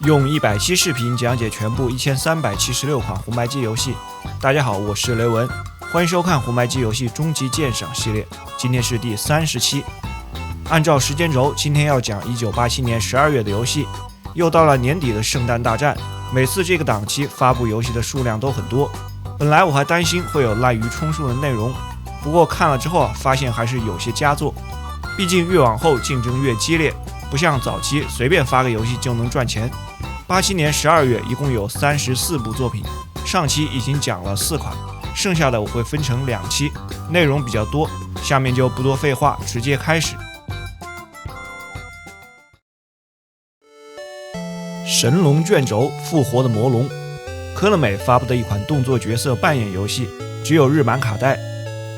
用100期视频讲解全部1376款红白机游戏。大家好，我是雷文，欢迎收看红白机游戏终极鉴赏系列，今天是第30期。按照时间轴，今天要讲1987年12月的游戏。又到了年底的圣诞大战，每次这个档期发布游戏的数量都很多。本来我还担心会有滥竽充数的内容，不过看了之后发现还是有些佳作。毕竟越往后竞争越激烈，不像早期随便发个游戏就能赚钱。87年12月一共有34部作品，上期已经讲了4款，剩下的我会分成2期，内容比较多，下面就不多废话，直接开始。神龙卷轴复活的魔龙，科乐美发布的一款动作角色扮演游戏，只有日版卡带。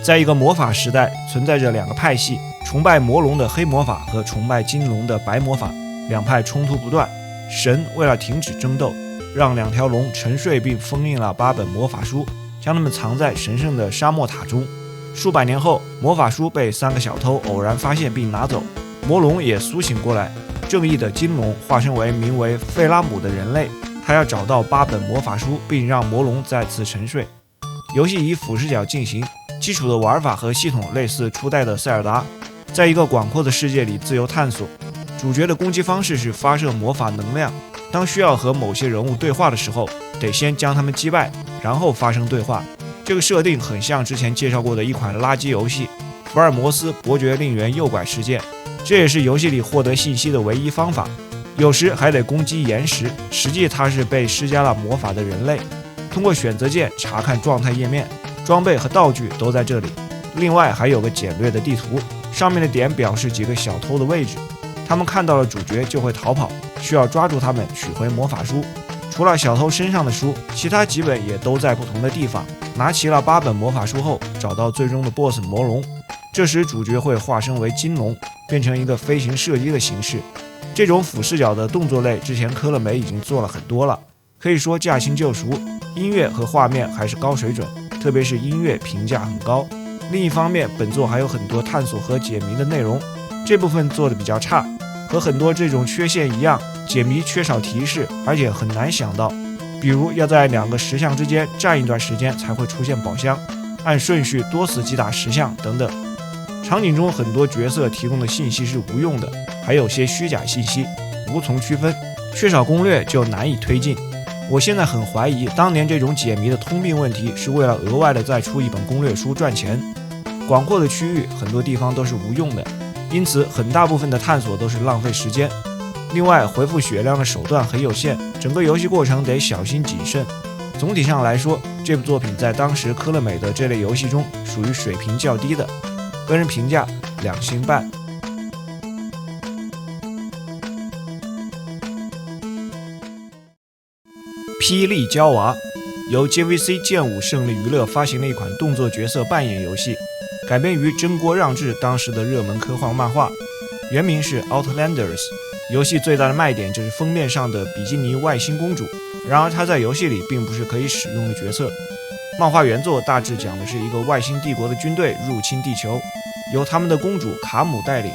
在一个魔法时代，存在着2个派系，崇拜魔龙的黑魔法和崇拜金龙的白魔法，两派冲突不断。神为了停止争斗，让2条龙沉睡并封印了8本魔法书，将它们藏在神圣的沙漠塔中。数百年后，魔法书被3个小偷偶然发现并拿走，魔龙也苏醒过来。正义的金龙化身为名为费拉姆的人类，他要找到8本魔法书，并让魔龙再次沉睡。游戏以俯视角进行，基础的玩法和系统类似初代的塞尔达，在一个广阔的世界里自由探索。主角的攻击方式是发射魔法能量，当需要和某些人物对话的时候，得先将他们击败，然后发生对话。这个设定很像之前介绍过的一款垃圾游戏《福尔摩斯伯爵令员诱拐事件》，这也是游戏里获得信息的唯一方法。有时还得攻击岩石，实际它是被施加了魔法的人类。通过选择键查看状态页面，装备和道具都在这里。另外还有个简略的地图，上面的点表示几个小偷的位置，他们看到了主角就会逃跑，需要抓住他们取回魔法书。除了小偷身上的书，其他几本也都在不同的地方。拿齐了8本魔法书后，找到最终的 BOSS 魔龙，这时主角会化身为金龙，变成一个飞行射击的形式。这种俯视角的动作类之前科乐美已经做了很多了，可以说驾轻就熟，音乐和画面还是高水准，特别是音乐评价很高。另一方面，本作还有很多探索和解谜的内容，这部分做的比较差，和很多这种缺陷一样，解谜缺少提示，而且很难想到，比如要在2个石像之间站一段时间才会出现宝箱，按顺序多死击打石像等等。场景中很多角色提供的信息是无用的，还有些虚假信息，无从区分，缺少攻略就难以推进。我现在很怀疑当年这种解谜的通病问题是为了额外的再出一本攻略书赚钱。广阔的区域很多地方都是无用的，因此很大部分的探索都是浪费时间。另外回复血量的手段很有限，整个游戏过程得小心谨慎。总体上来说，这部作品在当时科乐美的这类游戏中属于水平较低的，个人评价2星半。霹雳娇娃由 JVC 剑舞胜利娱乐发行的一款动作角色扮演游戏，改编于真锅让治当时的热门科幻漫画，原名是 Outlanders。 游戏最大的卖点就是封面上的比基尼外星公主，然而她在游戏里并不是可以使用的角色。漫画原作大致讲的是一个外星帝国的军队入侵地球，由他们的公主卡姆带领，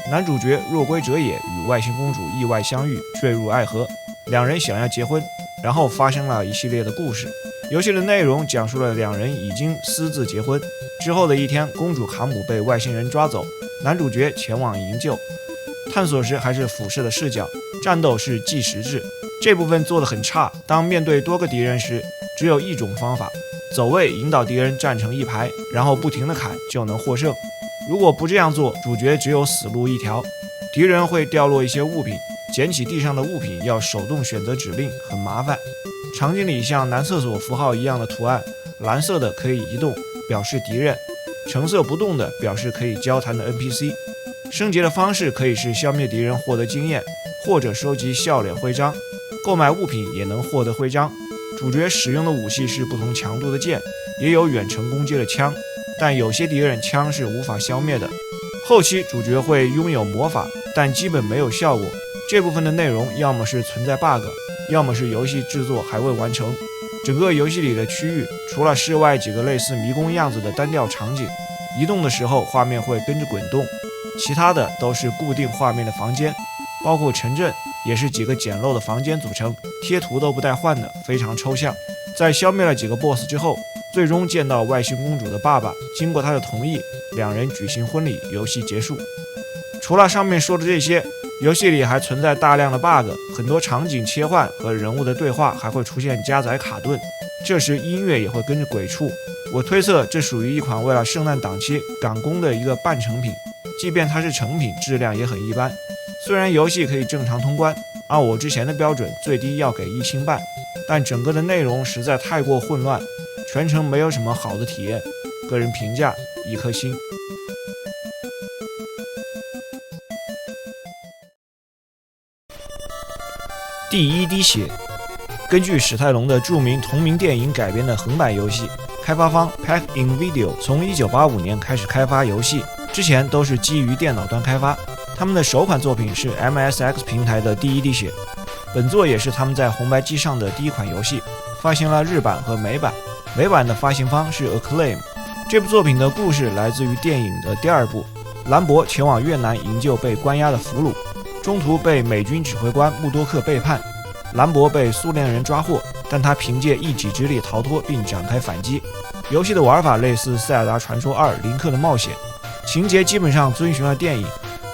男主角若龟哲也与外星公主意外相遇，坠入爱河，两人想要结婚，然后发生了一系列的故事。游戏的内容讲述了2人已经私自结婚之后的一天，公主卡姆被外星人抓走，男主角前往营救。探索时还是俯视的视角，战斗是计时制，这部分做得很差。当面对多个敌人时，只有一种方法，走位引导敌人站成一排，然后不停地砍就能获胜。如果不这样做，主角只有死路一条。敌人会掉落一些物品，捡起地上的物品要手动选择指令，很麻烦。场景里像男厕所符号一样的图案，蓝色的可以移动，表示敌人；橙色不动的表示可以交谈的 NPC。 升级的方式可以是消灭敌人获得经验，或者收集笑脸徽章，购买物品也能获得徽章。主角使用的武器是不同强度的剑，也有远程攻击的枪，但有些敌人枪是无法消灭的。后期主角会拥有魔法，但基本没有效果。这部分的内容要么是存在 bug， 要么是游戏制作还未完成。整个游戏里的区域除了室外几个类似迷宫样子的单调场景，移动的时候画面会跟着滚动，其他的都是固定画面的房间。包括城镇，也是几个简陋的房间组成，贴图都不带换的，非常抽象。在消灭了几个 BOSS 之后，最终见到外星公主的爸爸，经过他的同意，两人举行婚礼，游戏结束。除了上面说的这些，游戏里还存在大量的 bug， 很多场景切换和人物的对话还会出现加载卡顿，这时音乐也会跟着鬼畜。我推测这属于一款为了圣诞档期赶工的一个半成品，即便它是成品，质量也很一般。虽然游戏可以正常通关，按我之前的标准最低要给1星半，但整个的内容实在太过混乱，全程没有什么好的体验，个人评价1颗星。第一滴血，根据史泰龙的著名同名电影改编的横版游戏，开发方 Pack In Video 从1985年开始开发游戏，之前都是基于电脑端开发。他们的首款作品是 MSX 平台的第一滴血，本作也是他们在红白机上的第一款游戏，发行了日版和美版，美版的发行方是 Acclaim。这部作品的故事来自于电影的第2部，兰博前往越南营救被关押的俘虏，中途被美军指挥官穆多克背叛，兰博被苏联人抓获，但他凭借一己之力逃脱并展开反击。游戏的玩法类似《塞尔达传说2：林克的冒险》，情节基本上遵循了电影。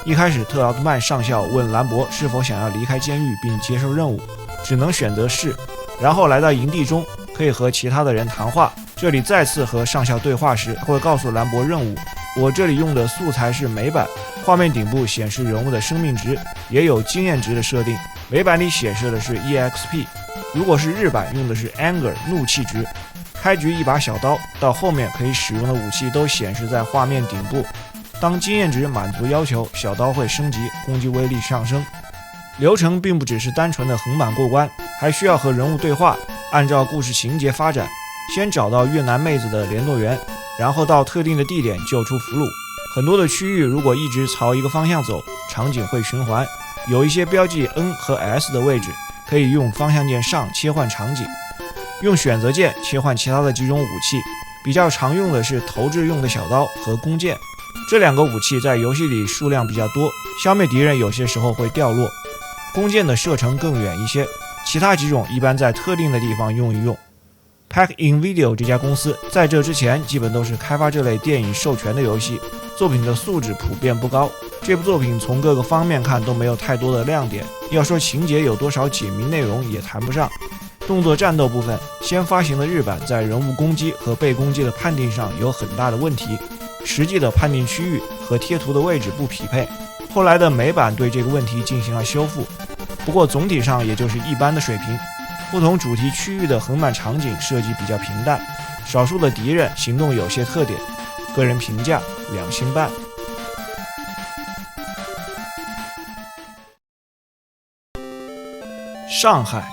一开始，特奥特曼上校问兰博是否想要离开监狱并接受任务，只能选择是。然后来到营地中，可以和其他的人谈话。这里再次和上校对话时，会告诉兰博任务。我这里用的素材是美版，画面顶部显示人物的生命值，也有经验值的设定。美版里显示的是 EXP， 如果是日版用的是 Anger 怒气值。开局一把小刀，到后面可以使用的武器都显示在画面顶部。当经验值满足要求，小刀会升级，攻击威力上升。流程并不只是单纯的横版过关，还需要和人物对话，按照故事情节发展。先找到越南妹子的联络员，然后到特定的地点救出俘虏。很多的区域如果一直朝一个方向走，场景会循环。有一些标记 N 和 S 的位置，可以用方向键上切换场景，用选择键切换其他的几种武器。比较常用的是投掷用的小刀和弓箭，这2个武器在游戏里数量比较多，消灭敌人有些时候会掉落。弓箭的射程更远一些，其他几种一般在特定的地方用一用。Pack In Video 这家公司在这之前基本都是开发这类电影授权的游戏，作品的素质普遍不高。这部作品从各个方面看都没有太多的亮点，要说情节有多少解谜内容也谈不上。动作战斗部分，先发行的日版在人物攻击和被攻击的判定上有很大的问题，实际的判定区域和贴图的位置不匹配。后来的美版对这个问题进行了修复，不过总体上也就是一般的水平。不同主题区域的横版场景设计比较平淡，少数的敌人行动有些特点，个人评价2星半。上海，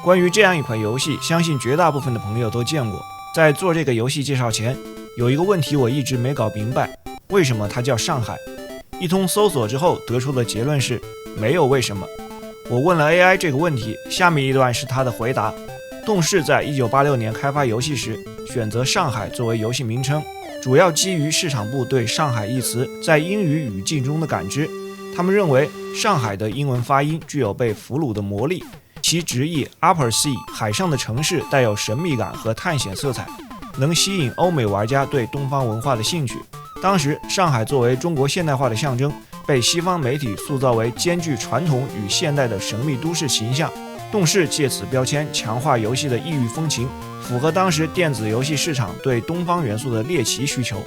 关于这样一款游戏，相信绝大部分的朋友都见过。在做这个游戏介绍前，有一个问题我一直没搞明白，为什么它叫上海？一通搜索之后得出的结论是没有为什么。我问了 AI 这个问题，下面一段是他的回答。动视在1986年开发游戏时，选择上海作为游戏名称，主要基于市场部对上海一词在英语语境中的感知。他们认为上海的英文发音具有被俘虏的魔力，其直译 Upper Sea 海上的城市带有神秘感和探险色彩，能吸引欧美玩家对东方文化的兴趣。当时上海作为中国现代化的象征，被西方媒体塑造为兼具传统与现代的神秘都市形象。动视借此标签强化游戏的异域风情，符合当时电子游戏市场对东方元素的猎奇需求。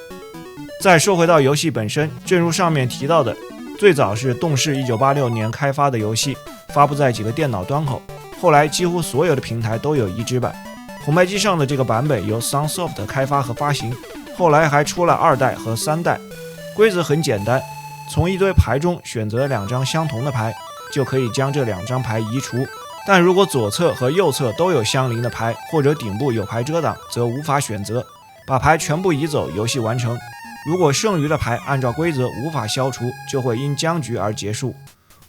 再说回到游戏本身，正如上面提到的，最早是动视1986年开发的游戏，发布在几个电脑端口，后来几乎所有的平台都有移植版。红白机上的这个版本由 Sunsoft 开发和发行，后来还出了2代和3代。规则很简单，从一堆牌中选择2张相同的牌，就可以将这2张牌移除。但如果左侧和右侧都有相邻的牌，或者顶部有牌遮挡，则无法选择。把牌全部移走，游戏完成。如果剩余的牌按照规则无法消除，就会因僵局而结束。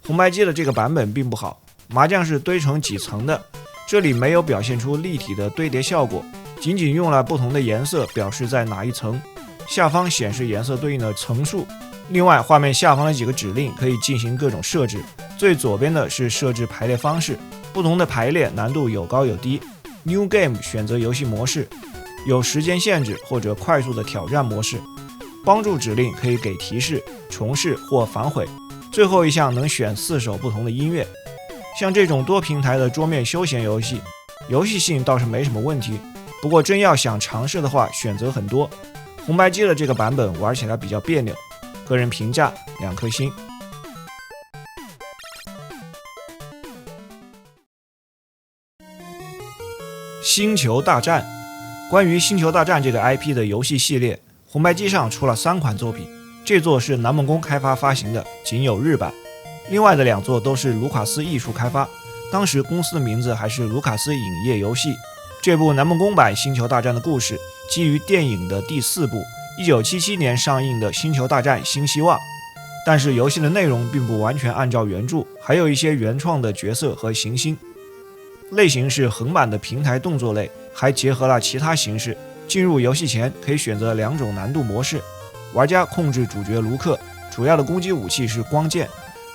红白机的这个版本并不好，麻将是堆成几层的，这里没有表现出立体的堆叠效果，仅仅用了不同的颜色表示在哪一层，下方显示颜色对应的层数，另外，画面下方的几个指令可以进行各种设置。最左边的是设置排列方式，不同的排列难度有高有低。New Game 选择游戏模式，有时间限制或者快速的挑战模式。帮助指令可以给提示、重试或反悔。最后一项能选4首不同的音乐。像这种多平台的桌面休闲游戏，游戏性倒是没什么问题，不过真要想尝试的话，选择很多。红白机的这个版本玩起来比较别扭，个人评价2颗星。星球大战，关于星球大战这个 IP 的游戏系列，红白机上出了3款作品，这座是南梦宫开发发行的，仅有日版。另外的2座都是卢卡斯艺术开发，当时公司的名字还是卢卡斯影业游戏。这部南梦宫版星球大战的故事基于电影的第4部1977年上映的《星球大战：新希望》，但是游戏的内容并不完全按照原著，还有一些原创的角色和行星。类型是横版的平台动作类，还结合了其他形式。进入游戏前可以选择2种难度模式，玩家控制主角卢克，主要的攻击武器是光剑，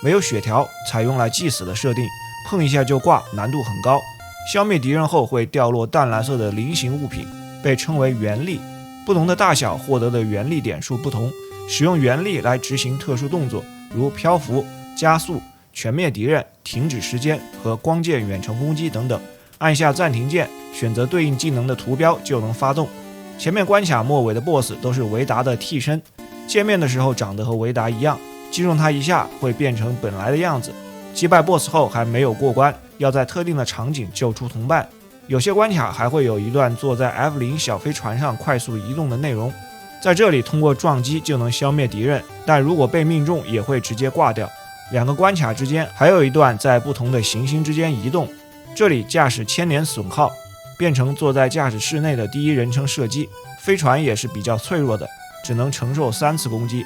没有血条，采用了祭死的设定，碰一下就挂，难度很高。消灭敌人后会掉落淡蓝色的菱形物品，被称为原力，不同的大小获得的原力点数不同，使用原力来执行特殊动作，如漂浮、加速、全灭敌人、停止时间和光剑远程攻击等等。按下暂停键，选择对应技能的图标就能发动。前面关卡末尾的 BOSS 都是维达的替身，见面的时候长得和维达一样，击中他一下会变成本来的样子。击败 BOSS 后还没有过关，要在特定的场景救出同伴。有些关卡还会有一段坐在 F0 小飞船上快速移动的内容，在这里通过撞击就能消灭敌人，但如果被命中也会直接挂掉。2个关卡之间还有一段在不同的行星之间移动，这里驾驶千年损耗，变成坐在驾驶室内的第一人称射击，飞船也是比较脆弱的，只能承受3次攻击。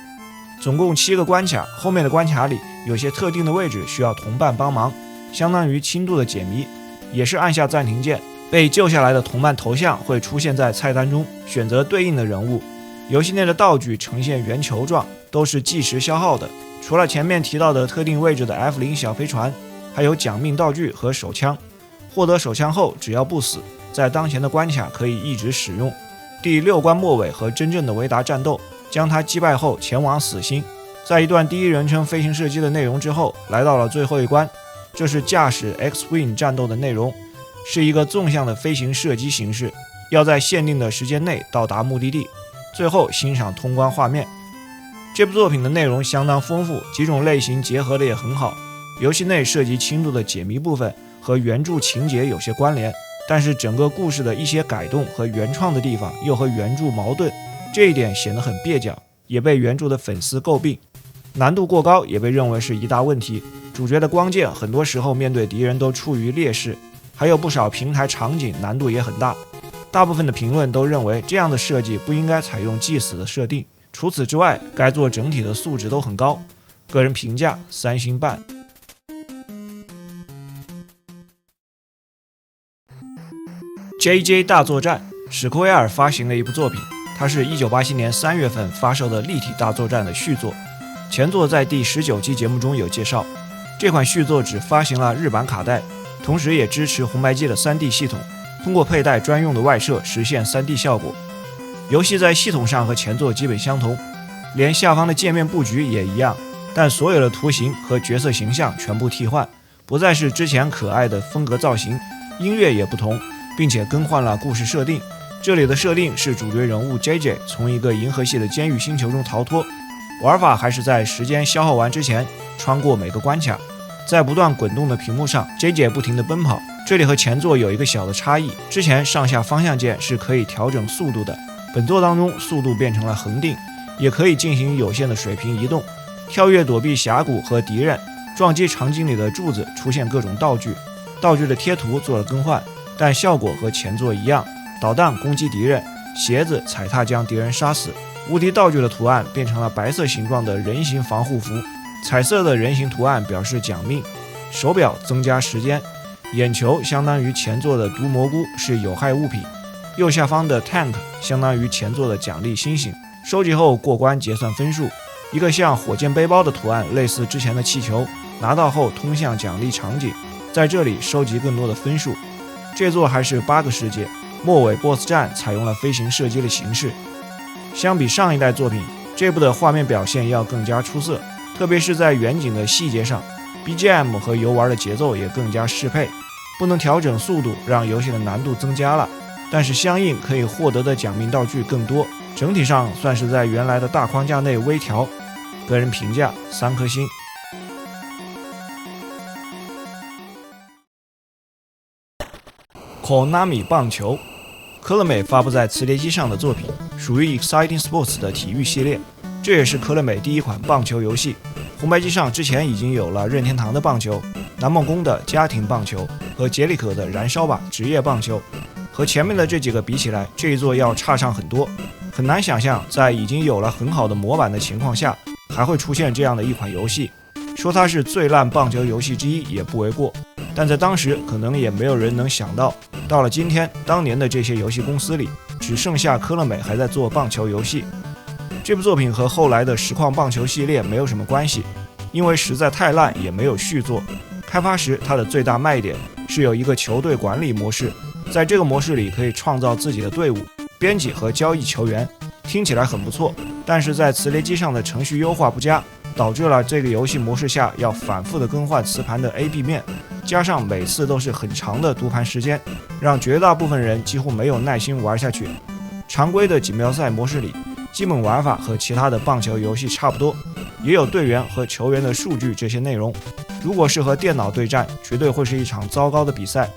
总共7个关卡，后面的关卡里有些特定的位置需要同伴帮忙，相当于轻度的解谜，也是按下暂停键，被救下来的同伴头像会出现在菜单中，选择对应的人物。游戏内的道具呈现圆球状，都是计时消耗的，除了前面提到的特定位置的 F0 小飞船，还有奖命道具和手枪。获得手枪后只要不死，在当前的关卡可以一直使用。第6关末尾和真正的维达战斗，将他击败后前往死星。在一段第一人称飞行射击的内容之后，来到了最后一关，这是驾驶 X-Wing 战斗的内容，是一个纵向的飞行射击形式，要在限定的时间内到达目的地，最后欣赏通关画面。这部作品的内容相当丰富，几种类型结合的也很好。游戏内涉及轻度的解谜部分和原著情节有些关联，但是整个故事的一些改动和原创的地方又和原著矛盾，这一点显得很蹩脚，也被原著的粉丝诟病。难度过高也被认为是一大问题，主角的光剑很多时候面对敌人都处于劣势，还有不少平台场景难度也很大。大部分的评论都认为这样的设计不应该采用祭死的设定，除此之外该作整体的素质都很高，个人评价3星半。JJ 大作战，史克威尔发行的一部作品，它是1987年3月份发售的立体大作战的续作。前作在第19期节目中有介绍，这款续作只发行了日版卡带，同时也支持红白机的 3D 系统，通过佩戴专用的外设实现 3D 效果。游戏在系统上和前作基本相同，连下方的界面布局也一样，但所有的图形和角色形象全部替换，不再是之前可爱的风格造型，音乐也不同，并且更换了故事设定。这里的设定是主角人物 JJ 从一个银河系的监狱星球中逃脱，玩法还是在时间消耗完之前穿过每个关卡，在不断滚动的屏幕上 JJ 不停地奔跑。这里和前作有一个小的差异，之前上下方向键是可以调整速度的，本作当中速度变成了恒定，也可以进行有限的水平移动，跳跃躲避峡谷和敌人，撞击场景里的柱子出现各种道具，道具的贴图做了更换，但效果和前作一样，导弹攻击敌人，鞋子踩踏将敌人杀死，无敌道具的图案变成了白色形状的人形防护服，彩色的人形图案表示奖命，手表增加时间，眼球相当于前作的毒蘑菇，是有害物品，右下方的 tank 相当于前作的奖励星星，收集后过关结算分数，一个像火箭背包的图案，类似之前的气球，拿到后通向奖励场景，在这里收集更多的分数。这座还是8个世界，末尾 BOSS 战采用了飞行射击的形式。相比上一代作品，这部的画面表现要更加出色，特别是在远景的细节上， BGM 和游玩的节奏也更加适配。不能调整速度，让游戏的难度增加了，但是相应可以获得的奖励道具更多，整体上算是在原来的大框架内微调。个人评价3颗星。Konami 棒球，科乐美发布在磁碟机上的作品，属于 Exciting Sports 的体育系列，这也是科乐美第一款棒球游戏。红白机上之前已经有了任天堂的棒球、南梦宫的家庭棒球和杰里可的燃烧吧职业棒球，和前面的这几个比起来，这一座要差上很多。很难想象在已经有了很好的模板的情况下，还会出现这样的一款游戏。说它是最烂棒球游戏之一也不为过，但在当时可能也没有人能想到，到了今天，当年的这些游戏公司里，只剩下科乐美还在做棒球游戏。这部作品和后来的实况棒球系列没有什么关系，因为实在太烂，也没有续作。开发时它的最大卖点是有一个球队管理模式，在这个模式里可以创造自己的队伍，编辑和交易球员，听起来很不错，但是在磁碟机上的程序优化不佳，导致了这个游戏模式下要反复的更换磁盘的 A、B 面，加上每次都是很长的读盘时间，让绝大部分人几乎没有耐心玩下去。常规的锦标赛模式里，基本玩法和其他的棒球游戏差不多，也有队员和球员的数据这些内容。如果是和电脑对战，绝对会是一场糟糕的比赛。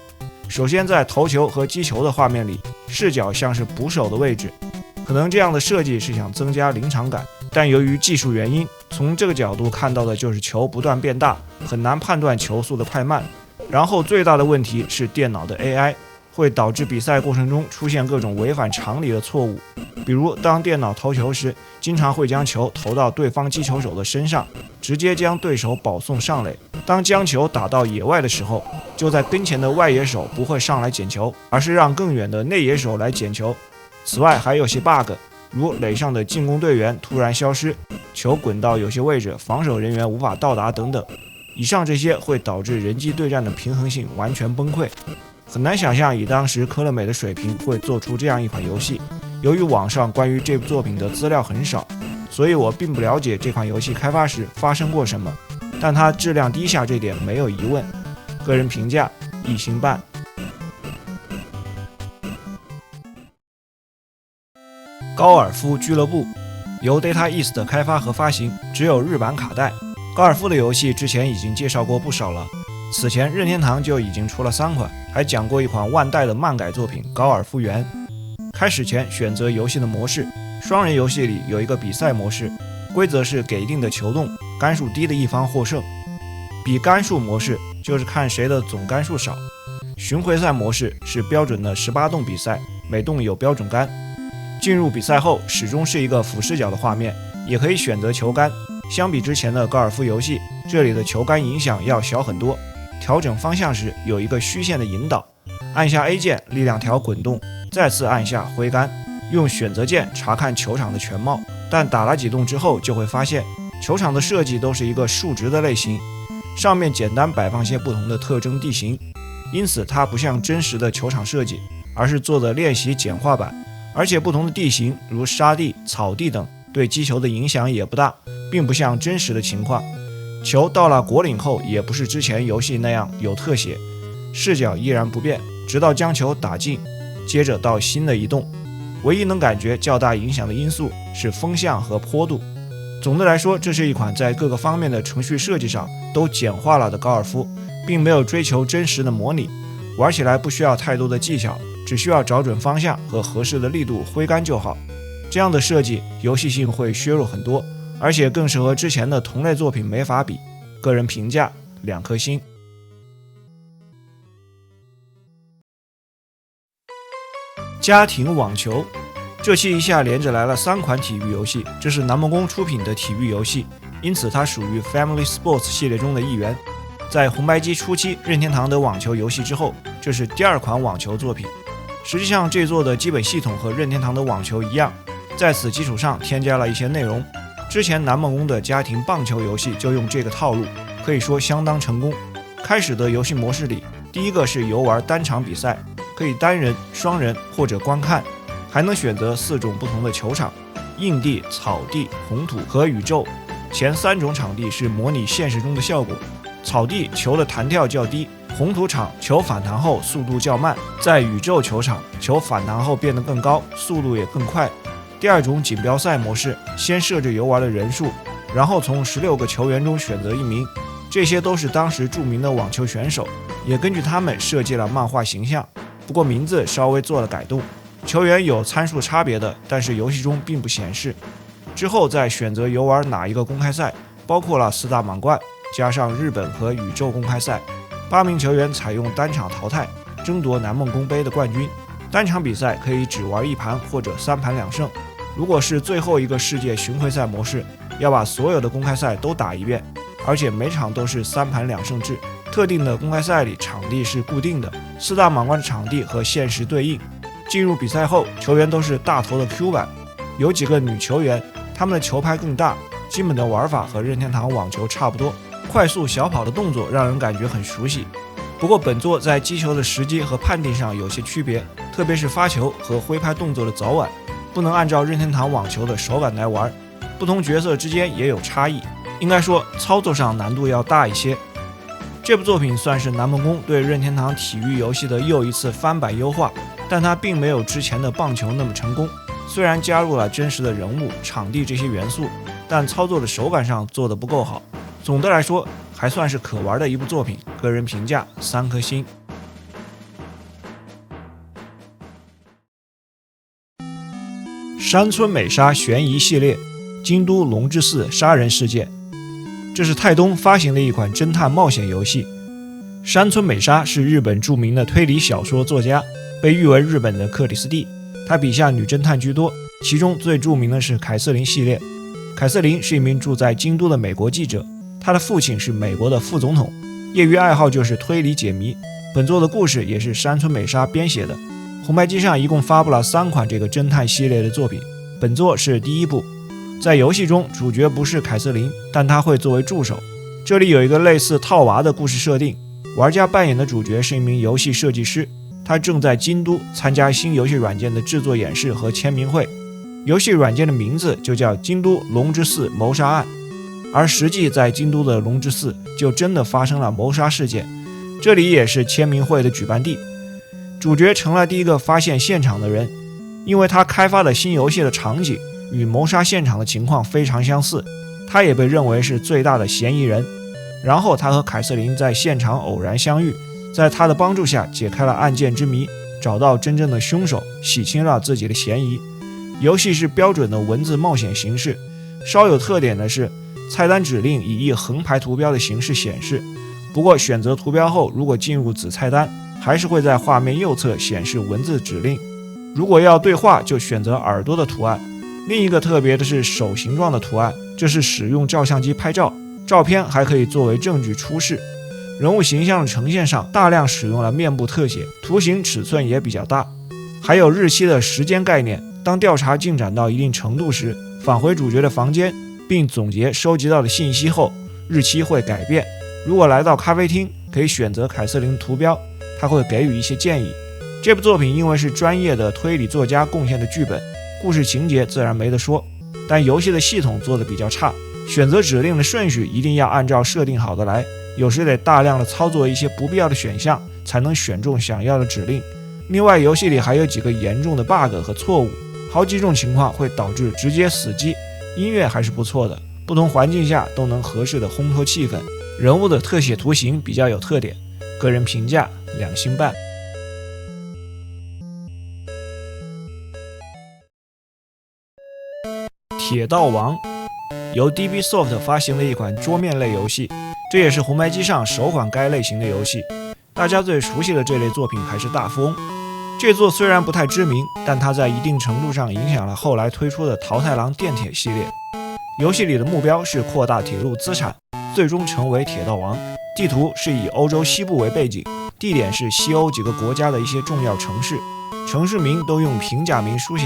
首先在投球和击球的画面里，视角像是捕手的位置，可能这样的设计是想增加临场感，但由于技术原因，从这个角度看到的就是球不断变大，很难判断球速的快慢。然后最大的问题是电脑的 AI， 会导致比赛过程中出现各种违反常理的错误，比如当电脑投球时，经常会将球投到对方击球手的身上，直接将对手保送上垒。当将球打到野外的时候，就在跟前的外野手不会上来捡球，而是让更远的内野手来捡球。此外还有些 bug， 如垒上的进攻队员突然消失，球滚到有些位置，防守人员无法到达等等。以上这些会导致人机对战的平衡性完全崩溃。很难想象以当时科乐美的水平会做出这样一款游戏。由于网上关于这部作品的资料很少，所以我并不了解这款游戏开发时发生过什么，但它质量低下这点没有疑问。个人评价1星半。高尔夫俱乐部由 Data East 开发和发行，只有日版卡带。高尔夫的游戏之前已经介绍过不少了，此前任天堂就已经出了3款，还讲过一款万代的漫改作品《高尔夫园》。开始前选择游戏的模式，双人游戏里有一个比赛模式，规则是给定的球洞，杆数低的一方获胜。比杆数模式就是看谁的总杆数少。巡回赛模式是标准的18洞比赛，每洞有标准杆。进入比赛后始终是一个俯视角的画面，也可以选择球杆。相比之前的高尔夫游戏，这里的球杆影响要小很多。调整方向时有一个虚线的引导，按下 A 键力量条滚动，再次按下挥杆，用选择键查看球场的全貌。但打了几洞之后就会发现，球场的设计都是一个竖直的类型，上面简单摆放些不同的特征地形，因此它不像真实的球场设计，而是做的练习简化版。而且不同的地形如沙地、草地等对击球的影响也不大，并不像真实的情况。球到了果岭后也不是之前游戏那样有特写，视角依然不变，直到将球打进，接着到新的一洞。唯一能感觉较大影响的因素是风向和坡度。总的来说，这是一款在各个方面的程序设计上都简化了的高尔夫，并没有追求真实的模拟，玩起来不需要太多的技巧，只需要找准方向和合适的力度挥杆就好。这样的设计游戏性会削弱很多，而且更是和之前的同类作品没法比。个人评价2颗星。家庭网球，这期一下连着来了3款体育游戏，这是南梦宫出品的体育游戏，因此它属于 Family Sports 系列中的一员。在红白机初期任天堂的网球游戏之后，这是第2款网球作品。实际上这座的基本系统和任天堂的网球一样，在此基础上添加了一些内容，之前南梦宫的家庭棒球游戏就用这个套路，可以说相当成功。开始的游戏模式里，第一个是游玩单场比赛，可以单人、双人或者观看，还能选择4种不同的球场：硬地、草地、红土和宇宙。前3种场地是模拟现实中的效果，草地球的弹跳较低，红土场球反弹后速度较慢，在宇宙球场球反弹后变得更高，速度也更快。第2种锦标赛模式，先设置游玩的人数，然后从16个球员中选择1名，这些都是当时著名的网球选手，也根据他们设计了漫画形象，不过名字稍微做了改动。球员有参数差别的，但是游戏中并不显示。之后再选择游玩哪一个公开赛，包括了4大满贯，加上日本和宇宙公开赛。8名球员采用单场淘汰，争夺南梦宫杯的冠军。单场比赛可以只玩1盘或者3盘2胜。如果是最后一个世界巡回赛模式，要把所有的公开赛都打一遍，而且每场都是3盘2胜制。特定的公开赛里场地是固定的，4大满贯的场地和现实对应。进入比赛后，球员都是大头的 Q 版，有几个女球员，她们的球拍更大，基本的玩法和任天堂网球差不多，快速小跑的动作让人感觉很熟悉。不过本作在击球的时机和判定上有些区别，特别是发球和挥拍动作的早晚，不能按照任天堂网球的手感来玩，不同角色之间也有差异，应该说操作上难度要大一些。这部作品算是南梦宫对任天堂体育游戏的又一次翻版优化，但它并没有之前的棒球那么成功。虽然加入了真实的人物、场地这些元素，但操作的手感上做得不够好。总的来说，还算是可玩的一部作品，个人评价3颗星。山村美沙悬疑系列，京都龙之寺杀人事件。这是泰东发行的一款侦探冒险游戏。山村美沙是日本著名的推理小说作家，被誉为日本的克里斯蒂。他笔下女侦探居多，其中最著名的是凯瑟琳系列。凯瑟琳是一名住在京都的美国记者，她的父亲是美国的副总统，业余爱好就是推理解谜。本作的故事也是山村美沙编写的。红白机上一共发布了3款这个侦探系列的作品，本作是第1部。在游戏中，主角不是凯瑟琳，但她会作为助手。这里有一个类似套娃的故事设定，玩家扮演的主角是一名游戏设计师，他正在京都参加新游戏软件的制作演示和签名会。游戏软件的名字就叫京都龙之寺谋杀案，而实际在京都的龙之寺就真的发生了谋杀事件，这里也是签名会的举办地。主角成了第一个发现现场的人，因为他开发的新游戏的场景与谋杀现场的情况非常相似，他也被认为是最大的嫌疑人。然后他和凯瑟琳在现场偶然相遇，在他的帮助下解开了案件之谜，找到真正的凶手，洗清了自己的嫌疑。游戏是标准的文字冒险形式，稍有特点的是菜单指令以一横排图标的形式显示，不过选择图标后，如果进入子菜单，还是会在画面右侧显示文字指令。如果要对话，就选择耳朵的图案。另一个特别的是手形状的图案，这是使用照相机拍照，照片还可以作为证据出示。人物形象的呈现上大量使用了面部特写，图形尺寸也比较大。还有日期的时间概念，当调查进展到一定程度时，返回主角的房间，并总结收集到的信息后，日期会改变。如果来到咖啡厅，可以选择凯瑟琳图标，他会给予一些建议。这部作品因为是专业的推理作家贡献的剧本，故事情节自然没得说，但游戏的系统做得比较差，选择指令的顺序一定要按照设定好的来，有时得大量的操作一些不必要的选项，才能选中想要的指令。另外，游戏里还有几个严重的 bug 和错误，好几种情况会导致直接死机。音乐还是不错的，不同环境下都能合适的烘托气氛。人物的特写图形比较有特点，个人评价2星半。铁道王由 DB Soft 发行的一款桌面类游戏，这也是红白机上首款该类型的游戏。大家最熟悉的这类作品还是大富翁。这作虽然不太知名，但它在一定程度上影响了后来推出的桃太郎电铁系列。游戏里的目标是扩大铁路资产，最终成为铁道王。地图是以欧洲西部为背景，地点是西欧几个国家的一些重要城市，城市名都用平假名书写。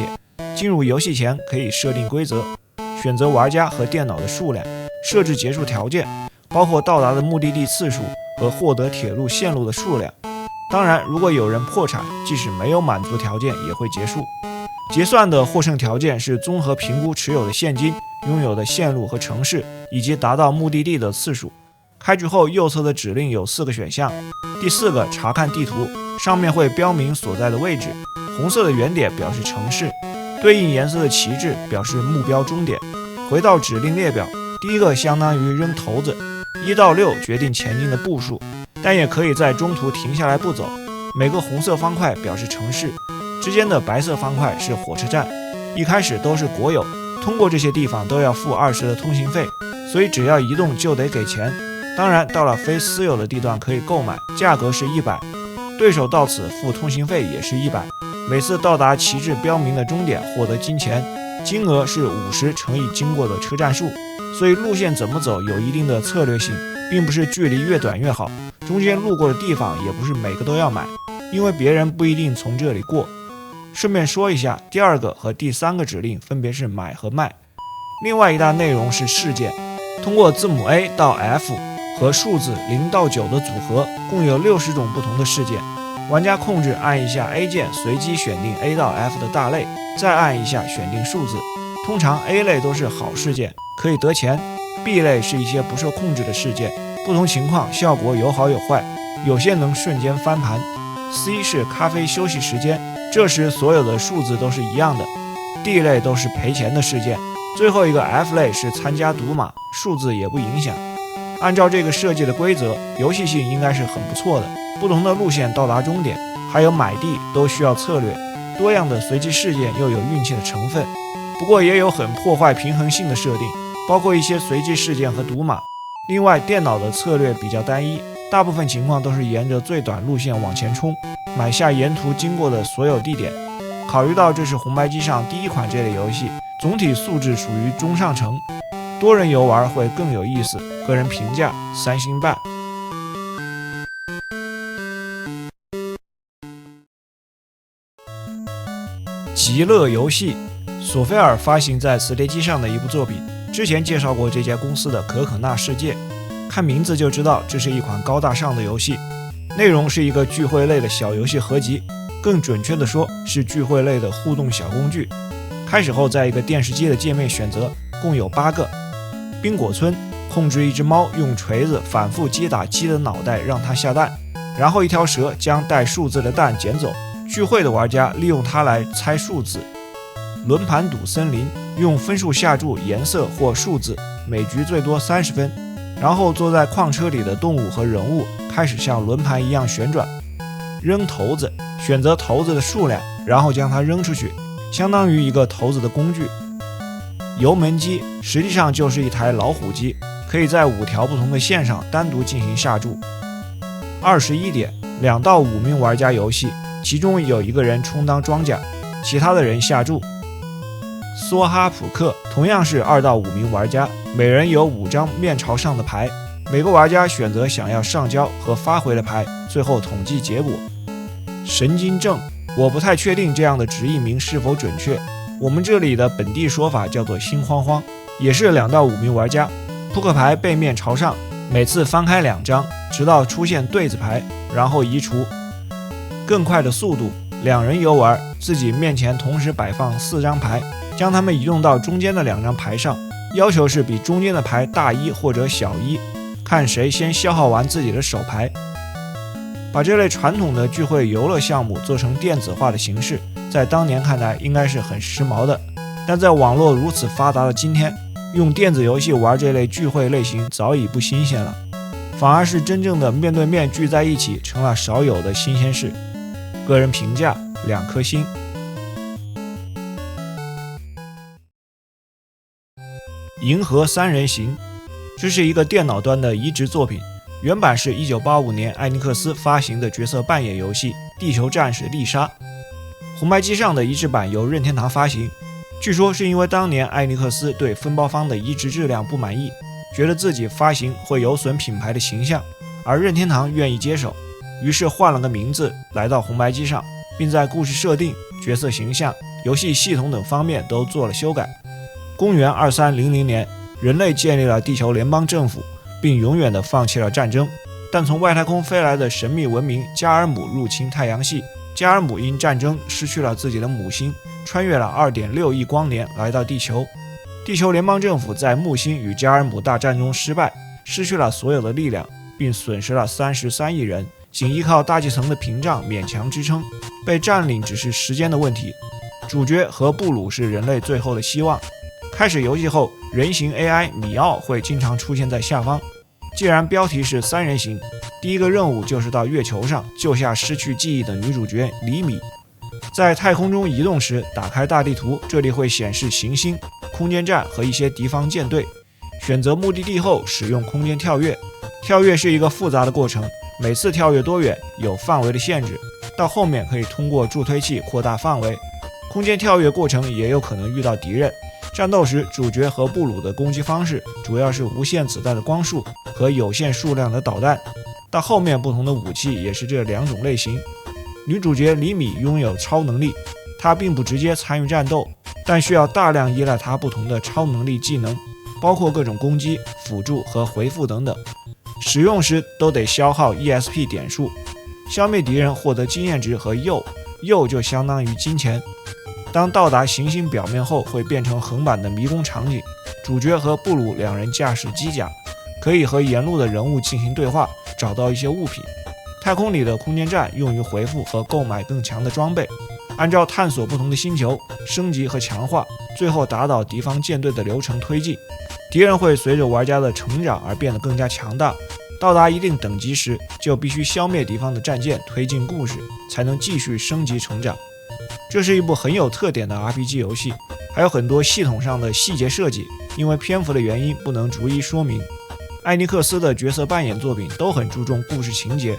进入游戏前可以设定规则，选择玩家和电脑的数量，设置结束条件，包括到达的目的地次数和获得铁路线路的数量。当然，如果有人破产，即使没有满足条件也会结束。结算的获胜条件是综合评估持有的现金、拥有的线路和城市，以及达到目的地的次数。开局后右侧的指令有4个选项，第4个查看地图，上面会标明所在的位置，红色的圆点表示城市，对应颜色的旗帜表示目标终点。回到指令列表，第一个相当于扔骰子，1到6决定前进的步数，但也可以在中途停下来不走。每个红色方块表示城市，之间的白色方块是火车站。一开始都是国有，通过这些地方都要付20的通行费，所以只要移动就得给钱。当然，到了非私有的地段可以购买，价格是100，对手到此付通行费也是100。每次到达旗帜标明的终点获得金钱，金额是50乘以经过的车站数。所以路线怎么走有一定的策略性，并不是距离越短越好，中间路过的地方也不是每个都要买，因为别人不一定从这里过。顺便说一下，第2个和第3个指令分别是买和卖。另外一大内容是事件，通过字母 A 到 F 和数字0到9的组合，共有60种不同的事件。玩家控制按一下 A 键，随机选定 A 到 F 的大类，再按一下选定数字。通常 A 类都是好事件，可以得钱， B 类是一些不受控制的事件，不同情况效果有好有坏，有些能瞬间翻盘。 C 是咖啡休息时间，这时所有的数字都是一样的。 D 类都是赔钱的事件，最后一个 F 类是参加赌马，数字也不影响。按照这个设计的规则，游戏性应该是很不错的，不同的路线到达终点，还有买地都需要策略，多样的随机事件又有运气的成分，不过也有很破坏平衡性的设定，包括一些随机事件和赌马。另外，电脑的策略比较单一，大部分情况都是沿着最短路线往前冲，买下沿途经过的所有地点。考虑到这是红白机上第一款这类游戏，总体素质属于中上乘，多人游玩会更有意思，个人评价3星半。极乐游戏，索菲尔发行在磁碟机上的一部作品，之前介绍过这家公司的可可纳世界，看名字就知道这是一款高大上的游戏，内容是一个聚会类的小游戏合集，更准确的说是聚会类的互动小工具。开始后在一个电视机的界面选择，共有8个。冰果村，控制一只猫用锤子反复击打鸡的脑袋让它下蛋，然后一条蛇将带数字的蛋捡走，聚会的玩家利用它来猜数字。轮盘赌森林，用分数下注颜色或数字，每局最多30分，然后坐在矿车里的动物和人物开始像轮盘一样旋转。扔骰子，选择骰子的数量，然后将它扔出去，相当于一个骰子的工具。油门机实际上就是一台老虎机，可以在5条不同的线上单独进行下注。21点，2到5名玩家游戏，其中有1个人充当庄家，其他的人下注。梭哈扑克同样是2到5名玩家，每人有5张面朝上的牌，每个玩家选择想要上交和发回的牌，最后统计结果。神经症，我不太确定这样的直译名是否准确，我们这里的本地说法叫做心慌慌，也是2到5名玩家，扑克牌背面朝上，每次翻开2张，直到出现对子牌，然后移除。更快的速度，2人游玩，自己面前同时摆放4张牌，将它们移动到中间的2张牌上，要求是比中间的牌大1或者小1，看谁先消耗完自己的手牌。把这类传统的聚会游乐项目做成电子化的形式，在当年看来应该是很时髦的，但在网络如此发达的今天，用电子游戏玩这类聚会类型早已不新鲜了，反而是真正的面对面聚在一起成了少有的新鲜事。个人评价2颗星。银河3人行，这是一个电脑端的移植作品，原版是1985年艾尼克斯发行的角色扮演游戏《地球战士丽莎》，红白机上的移植版由任天堂发行，据说是因为当年艾尼克斯对分包方的移植质量不满意，觉得自己发行会有损品牌的形象，而任天堂愿意接手，于是换了个名字来到红白机上，并在故事设定、角色形象、游戏系统等方面都做了修改。公元2300年，人类建立了地球联邦政府，并永远地放弃了战争。但从外太空飞来的神秘文明加尔姆入侵太阳系，加尔姆因战争失去了自己的母星，穿越了2.6亿光年来到地球。地球联邦政府在木星与加尔姆大战中失败，失去了所有的力量，并损失了33亿人，仅依靠大气层的屏障勉强支撑，被占领只是时间的问题。主角和布鲁是人类最后的希望。开始游戏后，人形 AI 米奥会经常出现在下方。既然标题是3人行，第一个任务就是到月球上救下失去记忆的女主角李米。在太空中移动时，打开大地图，这里会显示行星、空间站和一些敌方舰队。选择目的地后，使用空间跳跃。跳跃是一个复杂的过程，每次跳跃多远有范围的限制，到后面可以通过助推器扩大范围。空间跳跃过程也有可能遇到敌人。战斗时，主角和布鲁的攻击方式主要是无限子弹的光束和有限数量的导弹，到后面不同的武器也是这2种类型。女主角李米拥有超能力，她并不直接参与战斗，但需要大量依赖她不同的超能力技能，包括各种攻击、辅助和回复等等。使用时都得消耗 ESP 点数，消灭敌人获得经验值和铀就相当于金钱。当到达行星表面后，会变成横版的迷宫场景。主角和布鲁2人驾驶机甲，可以和沿路的人物进行对话，找到一些物品。太空里的空间站用于回复和购买更强的装备，按照探索不同的星球、升级和强化，最后打倒敌方舰队的流程推进。敌人会随着玩家的成长而变得更加强大，到达一定等级时，就必须消灭敌方的战舰，推进故事，才能继续升级成长。这是一部很有特点的 RPG 游戏，还有很多系统上的细节设计，因为篇幅的原因不能逐一说明。艾尼克斯的角色扮演作品都很注重故事情节，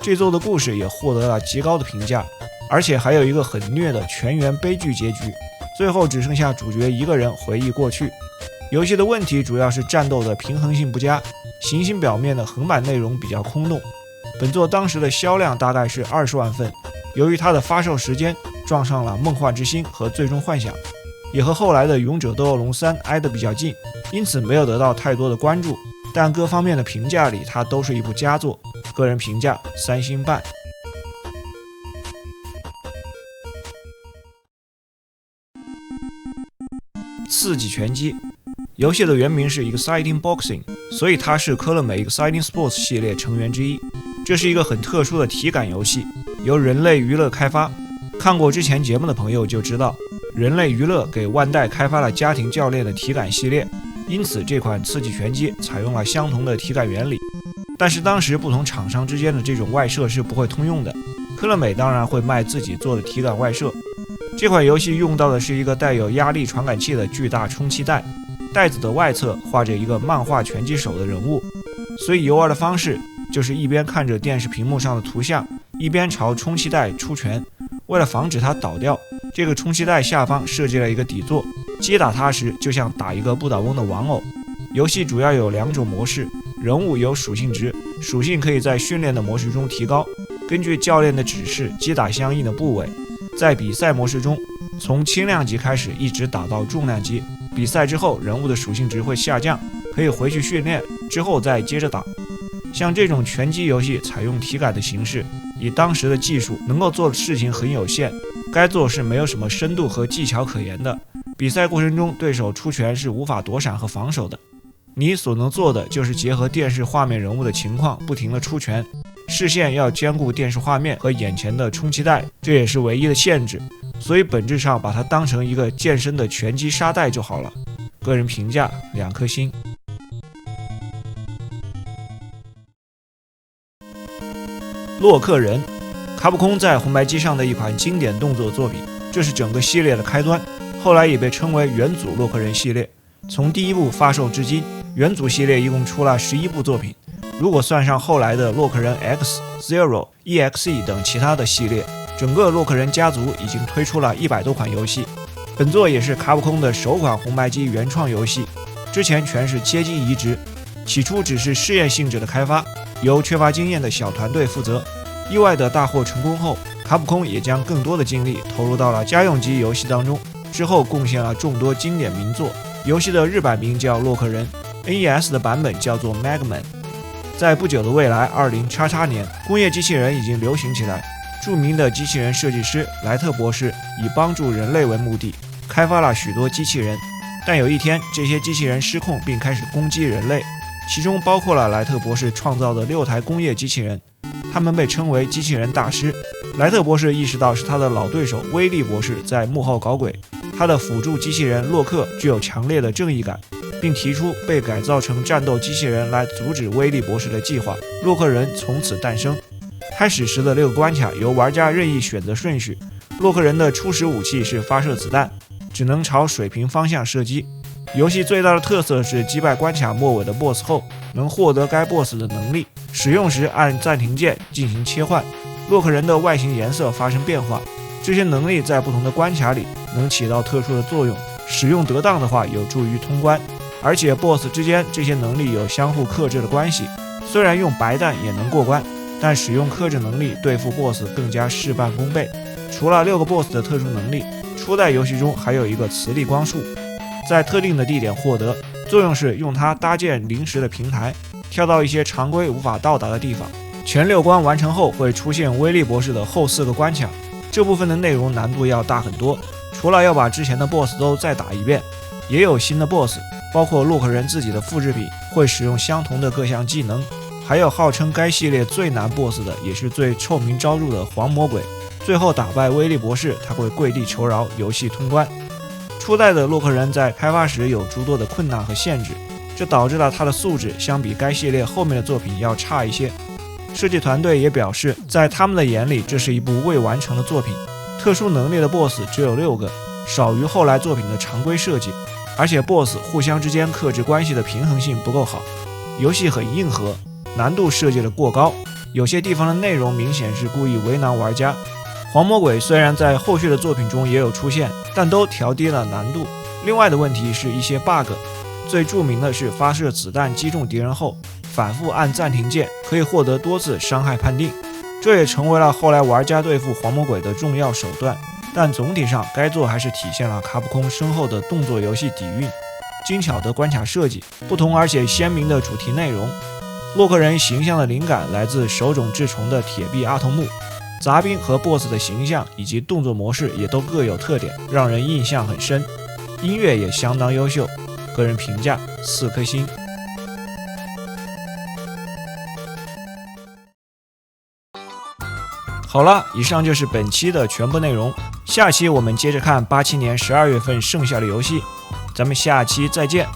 这作的故事也获得了极高的评价，而且还有一个很虐的全员悲剧结局，最后只剩下主角一个人回忆过去。游戏的问题主要是战斗的平衡性不佳，行星表面的横版内容比较空洞。本作当时的销量大概是20万份，由于它的发售时间撞上了《梦幻之星》和《最终幻想》，也和后来的《勇者斗恶龙3》挨得比较近，因此没有得到太多的关注。但各方面的评价里，它都是一部佳作，个人评价3星半。刺激拳击游戏的原名是 Exciting Boxing， 所以它是科乐美 Exciting Sports 系列成员之一。这是一个很特殊的体感游戏，由人类娱乐开发。看过之前节目的朋友就知道，人类娱乐给万代开发了家庭教练的体感系列，因此这款刺激拳击采用了相同的体感原理。但是当时不同厂商之间的这种外设是不会通用的，科乐美当然会卖自己做的体感外设。这款游戏用到的是一个带有压力传感器的巨大充气带，袋子的外侧画着一个漫画拳击手的人物，所以游玩的方式就是一边看着电视屏幕上的图像，一边朝充气带出拳。为了防止它倒掉，这个充气带下方设计了一个底座，击打它时就像打一个不倒翁的玩偶。游戏主要有2种模式，人物有属性值，属性可以在训练的模式中提高，根据教练的指示击打相应的部位。在比赛模式中，从轻量级开始一直打到重量级，比赛之后人物的属性值会下降，可以回去训练，之后再接着打。像这种拳击游戏采用体感的形式，以当时的技术能够做的事情很有限，该做是没有什么深度和技巧可言的。比赛过程中对手出拳是无法躲闪和防守的，你所能做的就是结合电视画面人物的情况不停地出拳，视线要兼顾电视画面和眼前的充气带，这也是唯一的限制，所以本质上把它当成一个健身的拳击沙袋就好了。个人评价2颗星。洛克人，卡普空在红白机上的一款经典动作作品，这是整个系列的开端，后来也被称为元祖洛克人系列。从第一部发售至今，元祖系列一共出了11部作品，如果算上后来的洛克人 X、Zero、EXE 等其他的系列，整个洛克人家族已经推出了100多款游戏。本作也是卡普空的首款红白机原创游戏，之前全是街机移植，起初只是试验性质的开发，由缺乏经验的小团队负责。意外的大获成功后，卡普空也将更多的精力投入到了家用机游戏当中，之后贡献了众多经典名作，游戏的日版名叫洛克人 ，NES 的版本叫做 Megman。在不久的未来，20XX年，工业机器人已经流行起来。著名的机器人设计师莱特博士以帮助人类为目的，开发了许多机器人。但有一天，这些机器人失控并开始攻击人类，其中包括了莱特博士创造的6台工业机器人，他们被称为机器人大师。莱特博士意识到是他的老对手威利博士在幕后搞鬼，他的辅助机器人洛克具有强烈的正义感，并提出被改造成战斗机器人来阻止威利博士的计划。洛克人从此诞生。开始时的6个关卡由玩家任意选择顺序。洛克人的初始武器是发射子弹，只能朝水平方向射击。游戏最大的特色是击败关卡末尾的 BOSS 后，能获得该 BOSS 的能力，使用时按暂停键进行切换。洛克人的外形颜色发生变化，这些能力在不同的关卡里能起到特殊的作用，使用得当的话有助于通关。而且 BOSS 之间这些能力有相互克制的关系，虽然用白弹也能过关，但使用克制能力对付 BOSS 更加事半功倍。除了6个 BOSS 的特殊能力，初代游戏中还有一个磁力光束，在特定的地点获得，作用是用它搭建临时的平台，跳到一些常规无法到达的地方。全6关完成后会出现威利博士的后4个关卡，这部分的内容难度要大很多，除了要把之前的 BOSS 都再打一遍，也有新的 BOSS， 包括洛克人自己的复制品会使用相同的各项技能，还有号称该系列最难 BOSS 的，也是最臭名昭著的黄魔鬼。最后打败威利博士，他会跪地求饶，游戏通关。初代的洛克人在开发时有诸多的困难和限制，这导致了他的素质相比该系列后面的作品要差一些。设计团队也表示，在他们的眼里，这是一部未完成的作品。特殊能力的 BOSS 只有6个，少于后来作品的常规设计，而且 BOSS 互相之间克制关系的平衡性不够好，游戏很硬核，难度设计的过高，有些地方的内容明显是故意为难玩家。黄魔鬼虽然在后续的作品中也有出现，但都调低了难度。另外的问题是一些 bug， 最著名的是发射子弹击中敌人后，反复按暂停键可以获得多次伤害判定，这也成为了后来玩家对付黄魔鬼的重要手段。但总体上，该作还是体现了卡普空深厚的动作游戏底蕴，精巧的关卡设计，不同而且鲜明的主题内容。洛克人形象的灵感来自手冢治虫的铁臂阿童木，杂兵和 BOSS 的形象以及动作模式也都各有特点，让人印象很深。音乐也相当优秀，个人评价4颗星。好了，以上就是本期的全部内容，下期我们接着看87年12月份剩下的游戏，咱们下期再见。